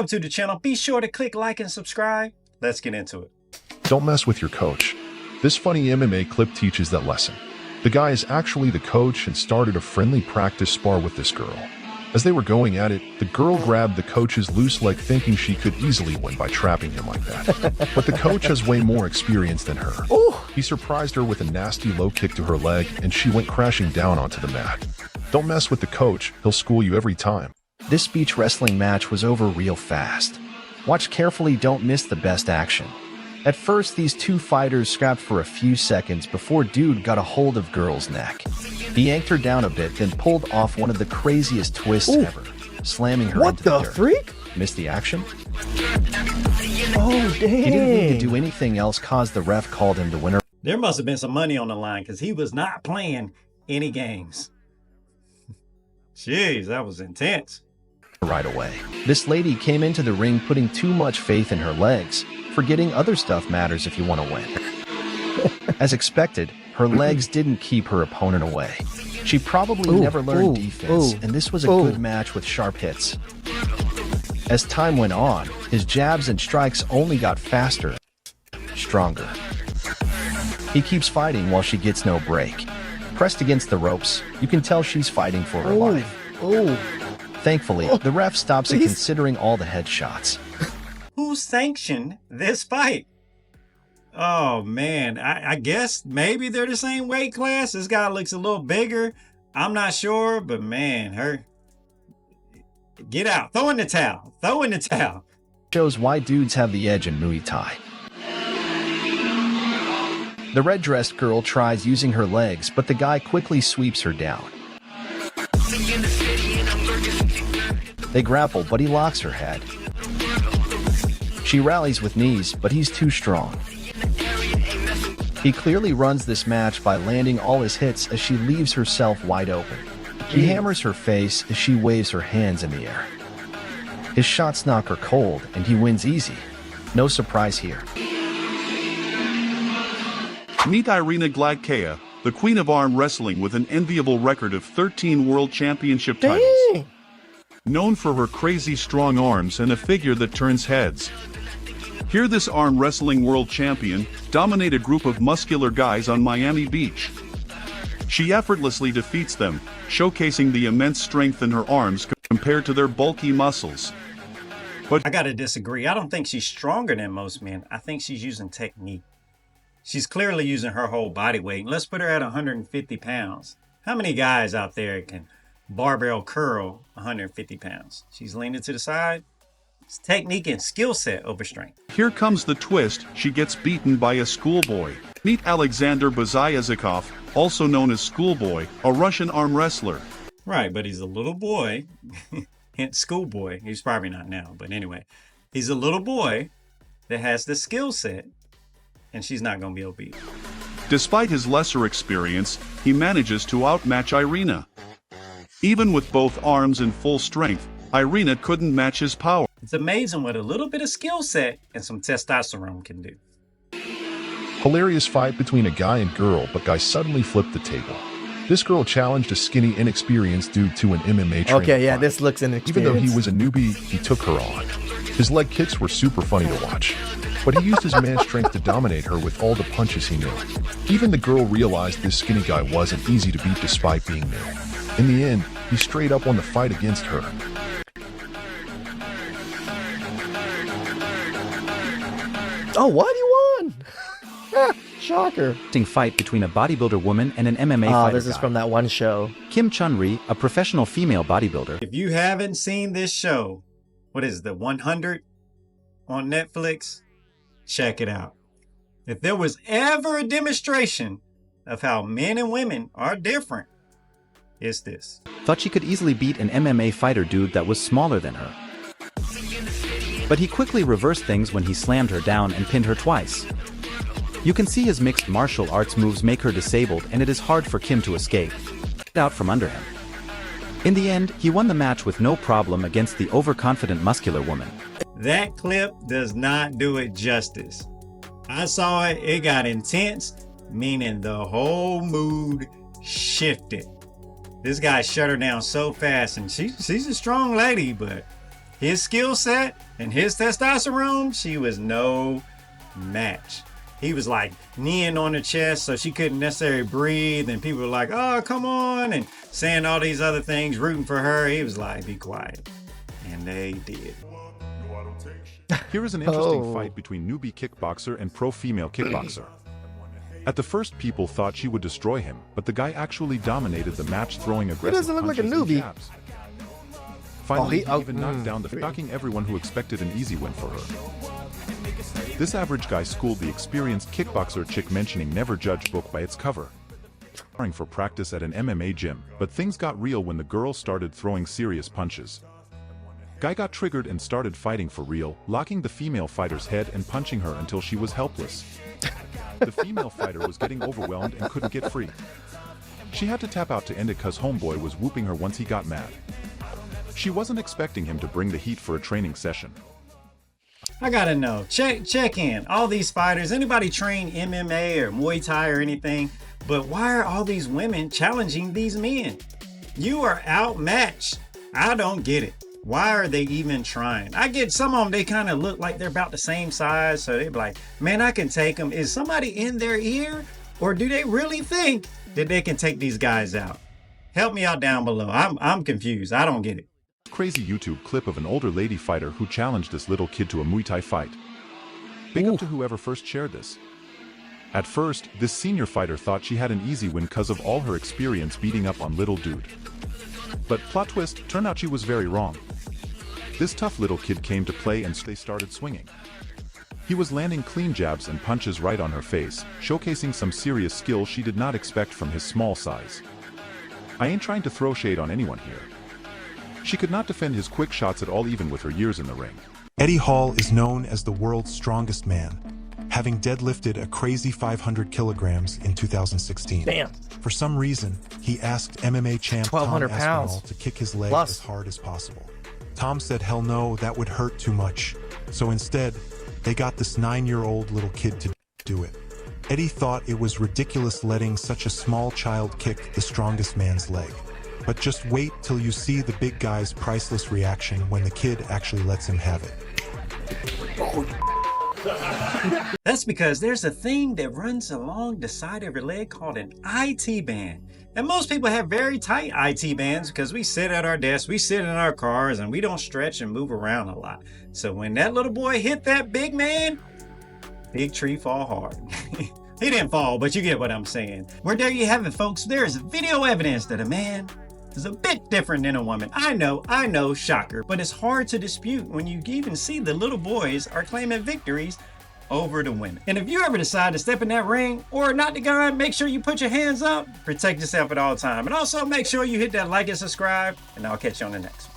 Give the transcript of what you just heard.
welcome to the channel. Be sure to click like and subscribe. Let's get into it. Don't mess with your coach. This funny MMA clip teaches that lesson. The guy is actually the coach and started a friendly practice spar with this girl. As they were going at it, the girl grabbed the coach's loose leg thinking she could easily win by trapping him like that. But the coach has way more experience than her. He surprised her with a nasty low kick to her leg and she went crashing down onto the mat. Don't mess with the coach, he'll school you every time. This beach wrestling match was over real fast. Watch carefully, don't miss the best action. At first, these two fighters scrapped for a few seconds before dude got a hold of girl's neck. He yanked her down a bit, then pulled off one of the craziest twists ever, slamming her into the dirt. What the freak? Missed the action? Oh, dang. He didn't need to do anything else cause the ref called him the winner. There must have been some money on the line because he was not playing any games. Jeez, that was intense. Right away. This lady came into the ring putting too much faith in her legs, forgetting other stuff matters if you want to win. As expected, her legs didn't keep her opponent away. She probably never learned defense, and this was a good match with sharp hits. As time went on, his jabs and strikes only got faster, stronger. He keeps fighting while she gets no break. Pressed against the ropes, you can tell she's fighting for her life. Thankfully, the ref stops it considering all the headshots. Who sanctioned this fight? Oh man, I guess maybe they're the same weight class. This guy looks a little bigger. I'm not sure, but man, get out. Throw in the towel. Throw in the towel. Shows why dudes have the edge in Muay Thai. The red-dressed girl tries using her legs, but the guy quickly sweeps her down. They grapple, but he locks her head. She rallies with knees, but he's too strong. He clearly runs this match by landing all his hits as she leaves herself wide open. He hammers her face as she waves her hands in the air. His shots knock her cold, and he wins easy. No surprise here. Meet Irina Gladkaya, the queen of arm wrestling with an enviable record of 13 world championship titles. Known for her crazy strong arms and a figure that turns heads. Here this arm wrestling world champion dominate a group of muscular guys on Miami Beach. She effortlessly defeats them, showcasing the immense strength in her arms compared to their bulky muscles. But I gotta disagree. I don't think she's stronger than most men. I think she's using technique. She's clearly using her whole body weight. Let's put her at 150 pounds. How many guys out there can barbell curl 150 pounds? She's leaning to the side. It's technique and skill set over strength. here comes the twist, she gets beaten by a schoolboy. Meet Alexander Bazayazikov, also known as Schoolboy, a Russian arm wrestler. Right, but he's a little boy. Hence schoolboy. He's probably not now, but anyway. He's a little boy that has the skill set, and she's not going to be able to beat him. Despite his lesser experience, he manages to outmatch Irina. Even with both arms in full strength, Irina couldn't match his power. It's amazing what a little bit of skill set and some testosterone can do. Hilarious fight between a guy and girl, but guy suddenly flipped the table. This girl challenged a skinny, inexperienced dude to an MMA training Okay, yeah, fight. this looks inexperienced. Even though he was a newbie, he took her on. His leg kicks were super funny to watch, but he used his man strength to dominate her with all the punches he knew. Even the girl realized this skinny guy wasn't easy to beat despite being new. In the end, he straight up won the fight against her. Oh, what? He won! Shocker. Fight between a bodybuilder woman and an MMA fighter. Oh, this is guy. from that one show. Kim Chun-ri, a professional female bodybuilder. If you haven't seen this show, what is the 100 on Netflix? Check it out. If there was ever a demonstration of how men and women are different, it's this. Thought she could easily beat an MMA fighter dude that was smaller than her. But he quickly reversed things when he slammed her down and pinned her twice. You can see his mixed martial arts moves make her disabled, and it is hard for Kim to escape out from under him. In the end, he won the match with no problem against the overconfident muscular woman. That clip does not do it justice. I saw it, it got intense, meaning the whole mood shifted. This guy shut her down so fast, and she's a strong lady, but his skill set and his testosterone, she was no match. He was like kneeing on her chest so she couldn't necessarily breathe, and people were like, oh, come on, and saying all these other things, rooting for her. He was like, be quiet. And they did. Here is an interesting fight between newbie kickboxer and pro female kickboxer. At the first, people thought she would destroy him, but the guy actually dominated the match, throwing aggressive doesn't look like a punches and newbie. jabs. Finally, he even knocked down the shocking everyone who expected an easy win for her. This average guy schooled the experienced kickboxer chick, mentioning never judge book by its cover. Sparring for practice at an MMA gym, but things got real when the girl started throwing serious punches. Guy got triggered and started fighting for real, locking the female fighter's head and punching her until she was helpless. The female fighter was getting overwhelmed and couldn't get free. She had to tap out to end it cause homeboy was whooping her once he got mad. She wasn't expecting him to bring the heat for a training session. I gotta know, check in. All these fighters, anybody train MMA or Muay Thai or anything, but why are all these women challenging these men? You are outmatched. I don't get it. Why are they even trying? I get some of them, they kind of look like they're about the same size, so they're like, man, I can take them. Is somebody in their ear? Or do they really think that they can take these guys out? Help me out down below. I'm confused. I don't get it. Crazy YouTube clip of an older lady fighter who challenged this little kid to a Muay Thai fight. Big up to whoever first shared this. At first, this senior fighter thought she had an easy win because of all her experience beating up on little dude. But plot twist, turned out she was very wrong. This tough little kid came to play and they started swinging. He was landing clean jabs and punches right on her face, showcasing some serious skill she did not expect from his small size. I ain't trying to throw shade on anyone here. She could not defend his quick shots at all, even with her years in the ring. Eddie Hall is known as the world's strongest man, having deadlifted a crazy 500 kilograms in 2016. Damn. For some reason, he asked MMA champ Tom 1,200 pounds. Aspinall to kick his leg Plus. as hard as possible. Tom said, hell no, that would hurt too much. So instead, they got this 9-year-old little kid to do it. Eddie thought it was ridiculous letting such a small child kick the strongest man's leg. But just wait till you see the big guy's priceless reaction when the kid actually lets him have it. That's because there's a thing that runs along the side of your leg called an IT band. And most people have very tight IT bands because we sit at our desks, we sit in our cars, and we don't stretch and move around a lot. So when that little boy hit that big man, big tree fall hard. He didn't fall, but you get what I'm saying. Well, there you have it, folks. There is video evidence that a man is a bit different than a woman. I know, shocker, but it's hard to dispute when you even see the little boys are claiming victories over the women. And if you ever decide to step in that ring or not the guy, make sure you put your hands up, protect yourself at all time. And also make sure you hit that like and subscribe, and I'll catch you on the next one.